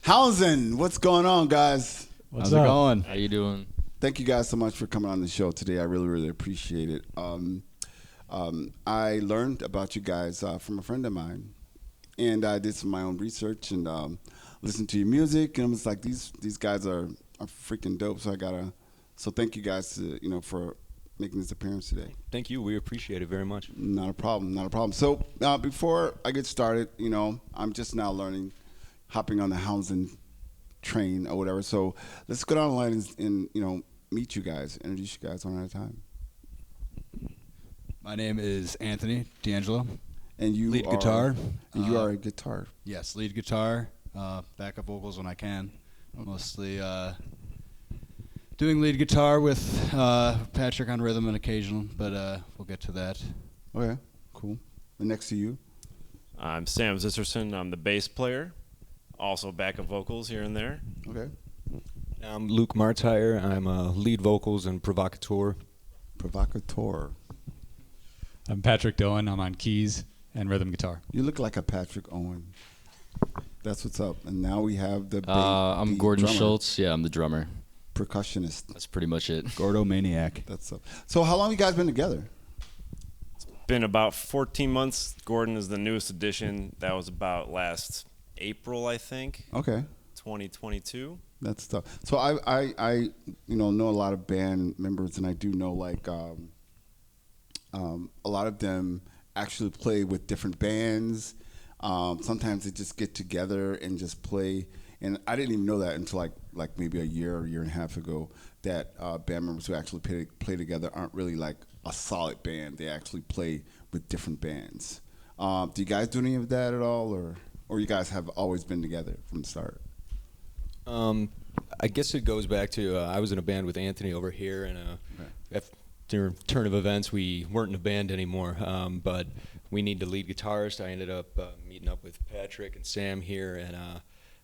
HOUNDSEN, what's going on, guys? How's it going? How you doing? Thank you guys so much for coming on the show today. I really appreciate it. I learned about you guys from a friend of mine, and I did some of my own research and listened to your music, and I was like, these guys are freaking dope. So thank you guys, for making this appearance today. Thank you. We appreciate it very much. Not a problem. So before I get started, I'm just now learning, hopping on the HOUNDSEN train or whatever. So let's go down the line and meet you guys, introduce you guys one at a time. My name is Anthony D'Angelo. And you lead are guitar. And you are a guitar. Yes, lead guitar, backup vocals when I can. Mostly doing lead guitar with Patrick on rhythm and occasional, but we'll get to that. Okay, cool. And next to you? I'm Sam Zisserson. I'm the bass player, also backup vocals here and there. Okay. I'm Luke Martyr. I'm lead vocals and provocateur. Provocateur. I'm Patrick Doan. I'm on keys and rhythm guitar. You look like a Patrick Owen. That's what's up. And now we have the I'm the Gordon drummer, Schultz. Yeah, I'm the drummer. percussionist. That's pretty much it. Gordo Maniac. That's up. So how long you guys been together? Been about 14 months. Gordon is the newest addition. That was about last April, I think, Okay. 2022. That's tough. So I know a lot of band members, and I do know a lot of them actually play with different bands. Sometimes they just get together and just play. And I didn't even know that until like maybe a year and a half ago, that band members who actually play together aren't really like a solid band. They actually play with different bands. Do you guys do any of that at all, or you guys have always been together from the start? I guess it goes back to I was in a band with Anthony over here, and after turn of events, we weren't in a band anymore. But we need a lead guitarist. I ended up meeting up with Patrick and Sam here, and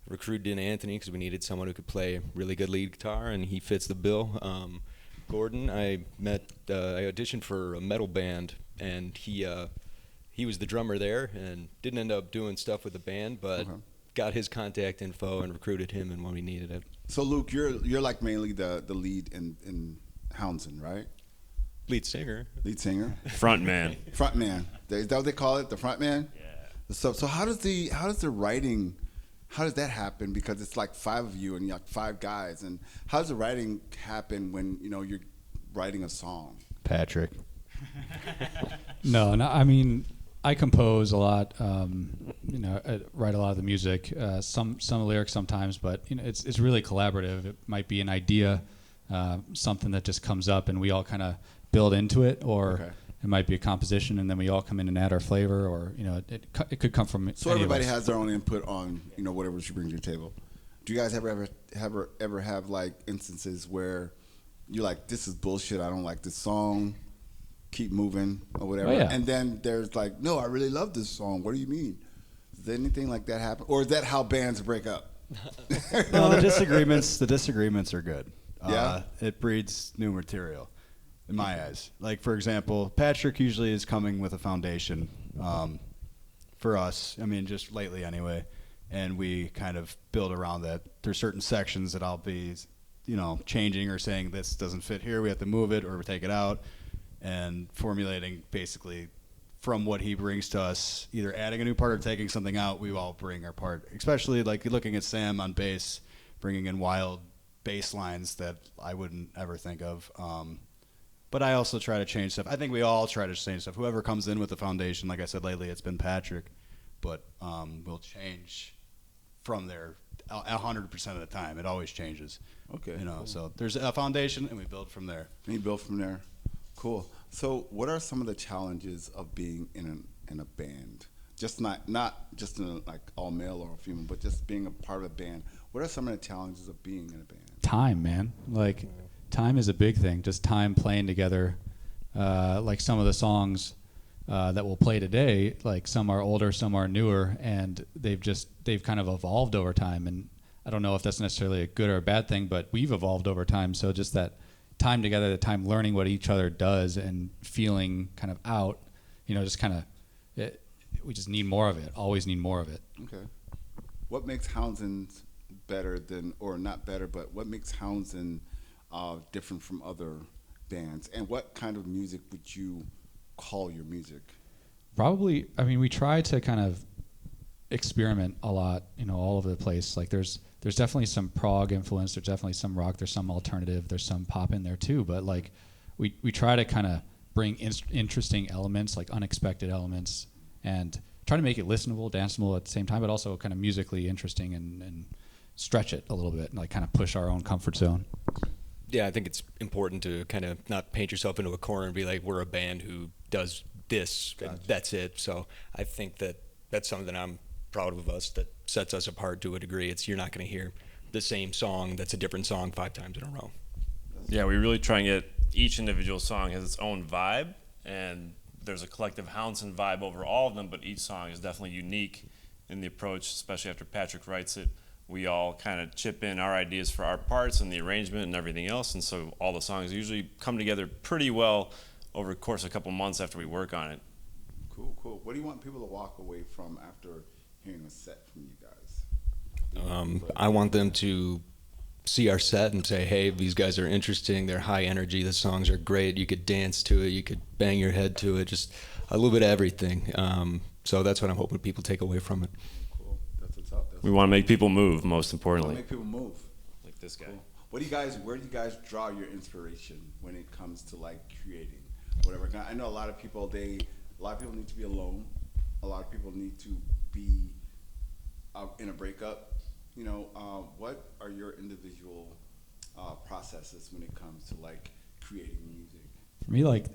recruited in Anthony because we needed someone who could play really good lead guitar, and he fits the bill. Gordon, I auditioned for a metal band, and he was the drummer there, and didn't end up doing stuff with the band, but got his contact info and recruited him in when we needed it. So Luke, you're like mainly the lead in HOUNDSEN, right? Lead singer. Lead singer. Front man. Front man. Is that what they call it? The front man? Yeah. So how does the writing, how does that happen? Because it's like five of you and you're like five guys, and how does the writing happen when you're writing a song? Patrick. No, I mean, I compose a lot. I write a lot of the music. Some lyrics sometimes, but it's really collaborative. It might be an idea, something that just comes up, and we all kind of build into it, or it might be a composition, and then we all come in and add our flavor, or it could come from. So everybody has their own input on whatever she brings to the table. Do you guys ever have like instances where you're like, this is bullshit, I don't like this song, keep moving or whatever? Oh, yeah. And then there's like, no, I really love this song. What do you mean? Does anything like that happen, or is that how bands break up? No, the disagreements are good. Yeah? It breeds new material, in my eyes. Like, for example, Patrick usually is coming with a foundation for us. I mean, just lately anyway. And we kind of build around that. There's certain sections that I'll be, changing or saying this doesn't fit here, we have to move it or take it out, and formulating basically from what he brings to us, either adding a new part or taking something out. We all bring our part, especially like looking at Sam on bass, bringing in wild bass lines that I wouldn't ever think of. But I also try to change stuff. I think we all try to change stuff. Whoever comes in with the foundation, like I said lately, it's been Patrick, but we'll change from there 100% of the time. It always changes. Okay. Cool. So there's a foundation, and we build from there. And you build from there. Cool. So what are some of the challenges of being in a band? Just not just in like all male or female, but just being a part of a band. What are some of the challenges of being in a band? Time, man. Like, time is a big thing. Just time playing together. Like some of the songs that we'll play today, like some are older, some are newer, and they've kind of evolved over time. And I don't know if that's necessarily a good or a bad thing, but we've evolved over time. So just that time together, the time learning what each other does and feeling kind of out, just kind of, we just need more of it. Always need more of it. Okay. What makes HOUNDSEN better than, or not better, but what makes Houndsen different from other bands? And what kind of music would you call your music? Probably, I mean, we try to kind of experiment a lot, all over the place. Like there's definitely some prog influence, there's definitely some rock, there's some alternative, there's some pop in there too, but like we try to kind of bring interesting elements, like unexpected elements, and try to make it listenable, danceable at the same time, but also kind of musically interesting and stretch it a little bit and like kind of push our own comfort zone. Yeah, I think it's important to kind of not paint yourself into a corner and be like, we're a band who does this, and that's it. So I think that's something that I'm proud of us, that sets us apart to a degree. It's, you're not going to hear the same song that's a different song 5 times in a row. Yeah, we really try and get each individual song has its own vibe, and there's a collective HOUNDSEN vibe over all of them, but each song is definitely unique in the approach, especially after Patrick writes it. We all kind of chip in our ideas for our parts and the arrangement and everything else, and so all the songs usually come together pretty well over the course of a couple months after we work on it. Cool. What do you want people to walk away from after hearing a set from you guys? I want them to see our set and say, hey, these guys are interesting, they're high energy, the songs are great, you could dance to it, you could bang your head to it, just a little bit of everything. So that's what I'm hoping people take away from it. Cool. That's what's up. We want to make people move, most importantly. Make people move. Like this guy. Cool. Where do you guys draw your inspiration when it comes to like creating whatever? I know a lot of people need to be alone. A lot of people need to be in a breakup. What are your individual processes when it comes to like creating music? For me, like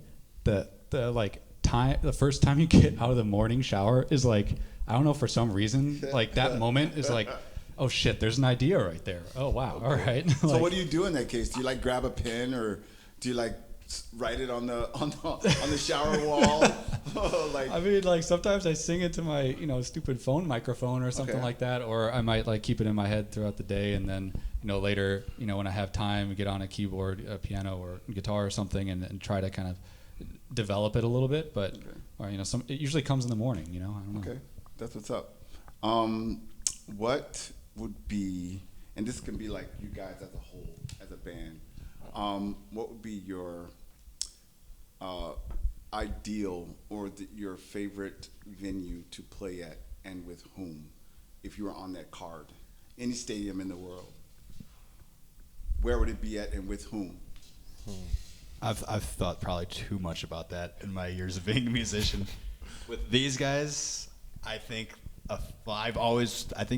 the first time you get out of the morning shower is like, I don't know, for some reason, like that moment is like, oh shit, there's an idea right there. Oh wow, okay. All right. So what do you do in that case? Do you like grab a pen, or do you like write it on the shower wall? Like, I mean, like sometimes I sing it to my stupid phone microphone or something like that, or I might like keep it in my head throughout the day, and then later when I have time, get on a keyboard, a piano or guitar or something, and try to kind of develop it a little bit. But or it usually comes in the morning. I don't know. Okay, that's what's up. What would be, and this can be like you guys as a whole, as a band, what would be your ideal or your favorite venue to play at, and with whom, if you were on that card? Any stadium in the world, where would it be at and with whom? I've thought probably too much about that in my years of being a musician. With these guys, I think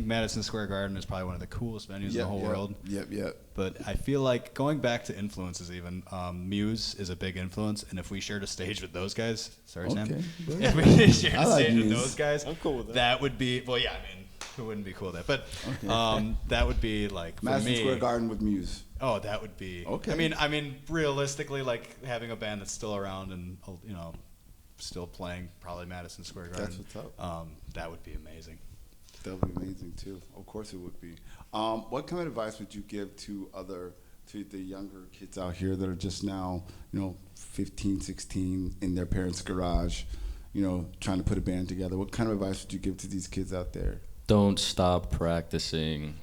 Madison Square Garden is probably one of the coolest venues in the whole world. Yep. But I feel like going back to influences, even Muse is a big influence, and if we shared a stage with those guys, Sam, if we shared a stage with those guys, I'm cool with that. That would be, well, yeah, I mean, who wouldn't be cool with that? But that would be like for Madison me, Square Garden with Muse. Oh, that would be okay. I mean, realistically, like having a band that's still around and still playing probably Madison Square Garden. That's what's up. That would be amazing. That would be amazing too. Of course it would be. What kind of advice would you give to the younger kids out here that are just now, 15, 16 in their parents' garage, trying to put a band together? What kind of advice would you give to these kids out there? Don't stop practicing.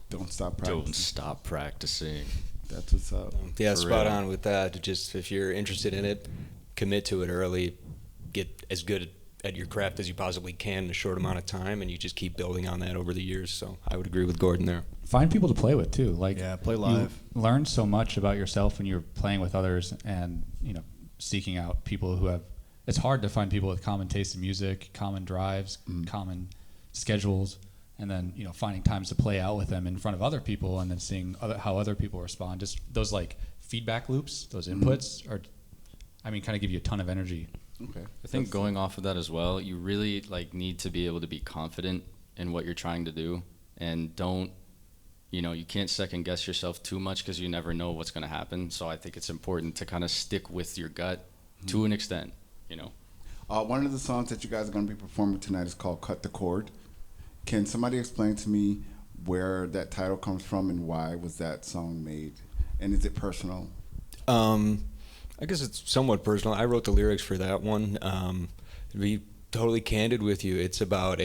Don't stop practicing. Don't stop practicing. That's what's up. Yeah, spot on with that. Just if you're interested in it, commit to it early. Get as good at your craft as you possibly can in a short amount of time, and you just keep building on that over the years. So I would agree with Gordon there. Find people to play with too. Like, play live. You learn so much about yourself when you're playing with others, and seeking out people who have. It's hard to find people with common taste in music, common drives, common schedules, and then finding times to play out with them in front of other people, and then seeing how other people respond. Just those like feedback loops, those inputs are, kind of give you a ton of energy. Okay. I think going off of that as well, you really need to be able to be confident in what you're trying to do, and don't, you can't second guess yourself too much because you never know what's going to happen. So I think it's important to kind of stick with your gut to an extent, One of the songs that you guys are going to be performing tonight is called "Cut the Cord." Can somebody explain to me where that title comes from and why was that song made? And is it personal? I guess it's somewhat personal. I wrote the lyrics for that one. To be totally candid with you, it's about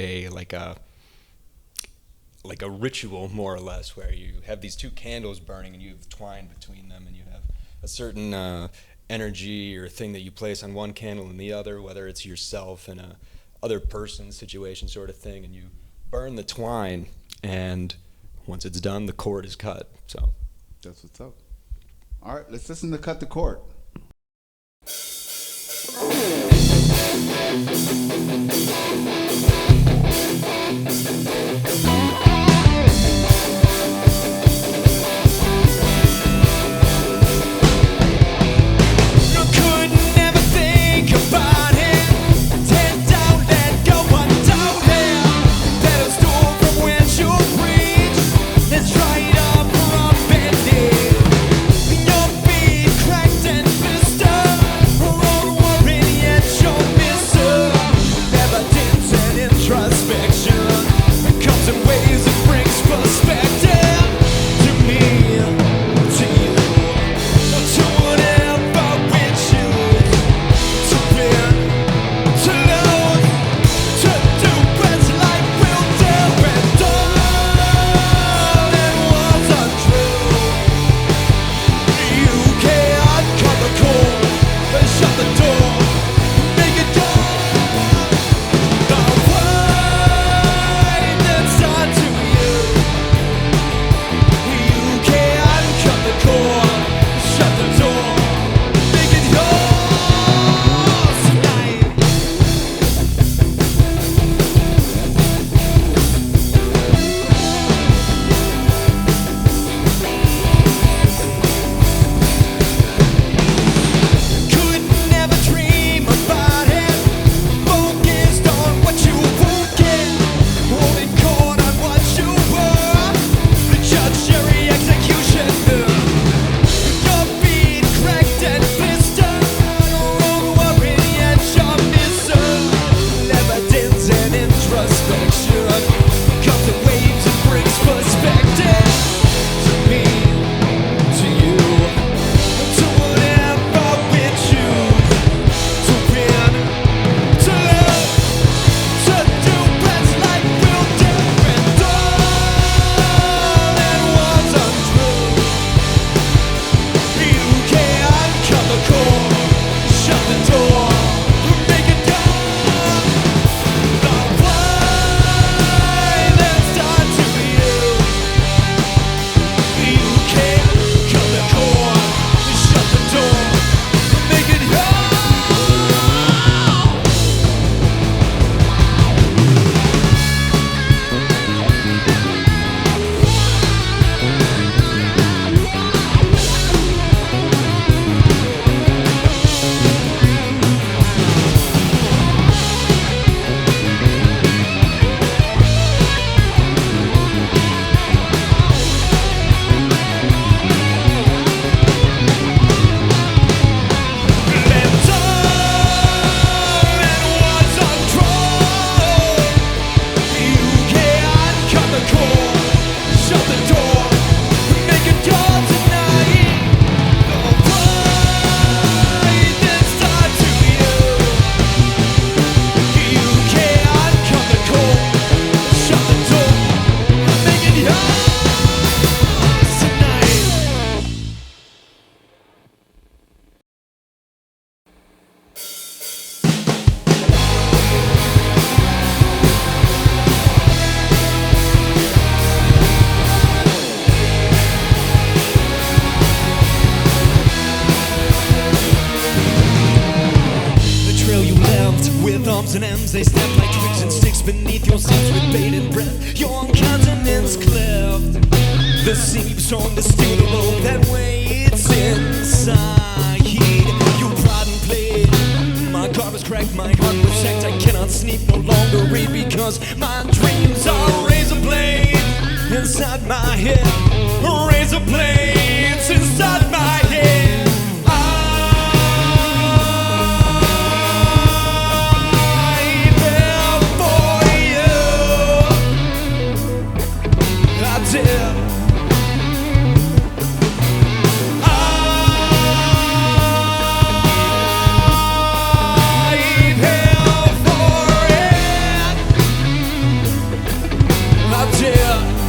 like a ritual, more or less, where you have these two candles burning and you have twine between them, and you have a certain energy or thing that you place on one candle and the other, whether it's yourself and a other person situation sort of thing, and you burn the twine, and once it's done, the cord is cut. So That's what's up. All right, let's listen to Cut the Cord. arms and M's, they snap like twigs and sticks beneath your seats with bated breath. Your continent's cleft. The seeps on the steel rope that waits inside. You pride and play. My guard was cracked, my heart was sacked. I cannot sleep, no longer read, because my dreams are razor blades inside my head. Razor blades inside my head. Yeah.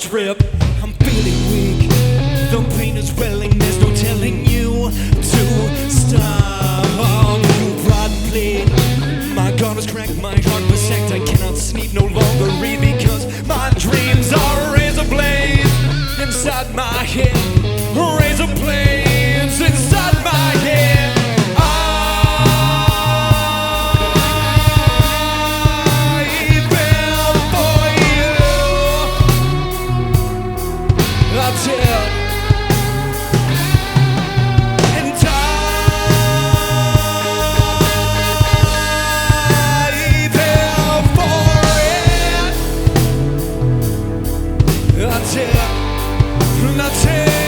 trip. I'm feeling weak, the pain is welling, there's no telling you to stop. You brought bleed, my gun is cracked, my heart was sacked. I cannot sleep, no longer breathe, because my dreams are razor blades inside my head. Razor blades inside my head. I fell for you. I tell. And I fell for it. I tell.